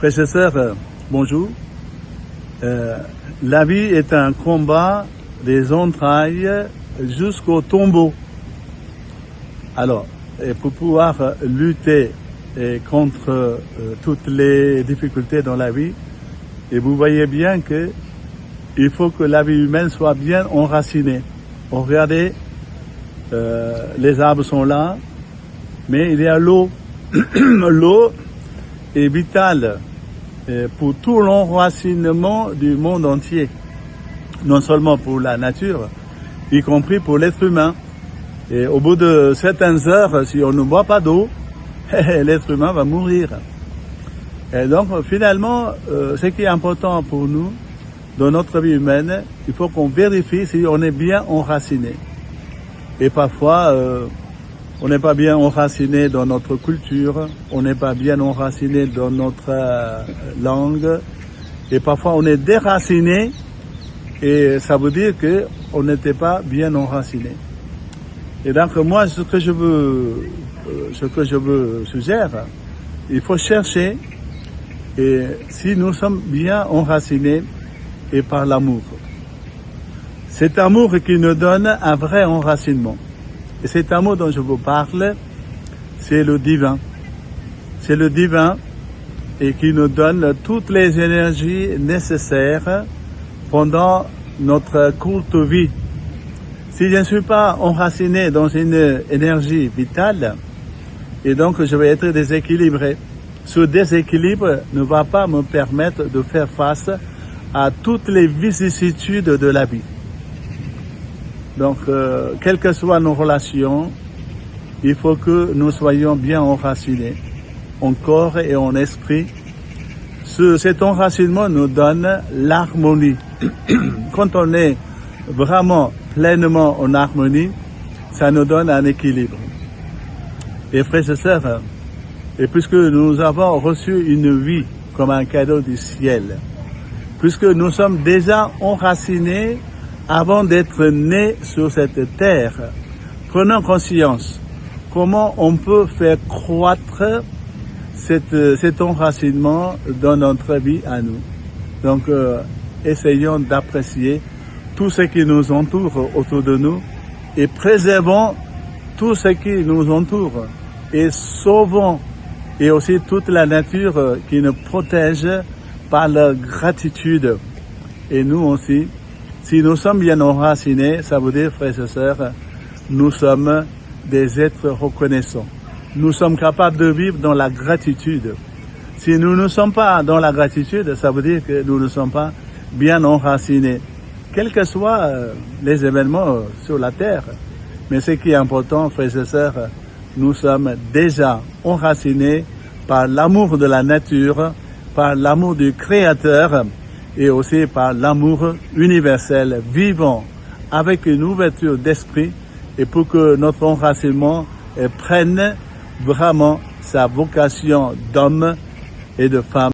Frères et sœurs, bonjour. La vie est un combat des entrailles jusqu'au tombeau. Alors, et pour pouvoir lutter contre toutes les difficultés dans la vie, et vous voyez bien que il faut que la vie humaine soit bien enracinée. Regardez, les arbres sont là, mais il y a l'eau. L'eau est vitale pour tout l'enracinement du monde entier, non seulement pour la nature, y compris pour l'être humain. Et au bout de certaines heures, si on ne boit pas d'eau, l'être humain va mourir. Et donc finalement, ce qui est important pour nous, dans notre vie humaine, il faut qu'on vérifie si on est bien enraciné. Et parfois, on n'est pas bien enraciné dans notre culture, on n'est pas bien enraciné dans notre langue, et parfois on est déraciné, et ça veut dire que on n'était pas bien enraciné. Et donc moi, ce que je veux suggérer, il faut chercher, et si nous sommes bien enracinés, et par l'amour. Cet amour qui nous donne un vrai enracinement. Et cet amour dont je vous parle, c'est le divin. C'est le divin et qui nous donne toutes les énergies nécessaires pendant notre courte vie. Si je ne suis pas enraciné dans une énergie vitale, et donc je vais être déséquilibré. Ce déséquilibre ne va pas me permettre de faire face à toutes les vicissitudes de la vie. Donc, quelles que soient nos relations, il faut que nous soyons bien enracinés, en corps et en esprit. Cet enracinement nous donne l'harmonie. Quand on est vraiment pleinement en harmonie, ça nous donne un équilibre. Et frères et sœurs, et puisque nous avons reçu une vie comme un cadeau du ciel, puisque nous sommes déjà enracinés avant d'être nés sur cette terre, prenons conscience comment on peut faire croître cet enracinement dans notre vie à nous. Donc, essayons d'apprécier tout ce qui nous entoure autour de nous et préservons tout ce qui nous entoure et sauvons et aussi toute la nature qui nous protège par la gratitude. Et nous aussi, si nous sommes bien enracinés, ça veut dire, frères et sœurs, nous sommes des êtres reconnaissants. Nous sommes capables de vivre dans la gratitude. Si nous ne sommes pas dans la gratitude, ça veut dire que nous ne sommes pas bien enracinés. Quels que soient les événements sur la terre. Mais ce qui est important, frères et sœurs, nous sommes déjà enracinés par l'amour de la nature, par l'amour du Créateur et aussi par l'amour universel, vivant avec une ouverture d'esprit et pour que notre enracinement prenne vraiment sa vocation d'homme et de femme.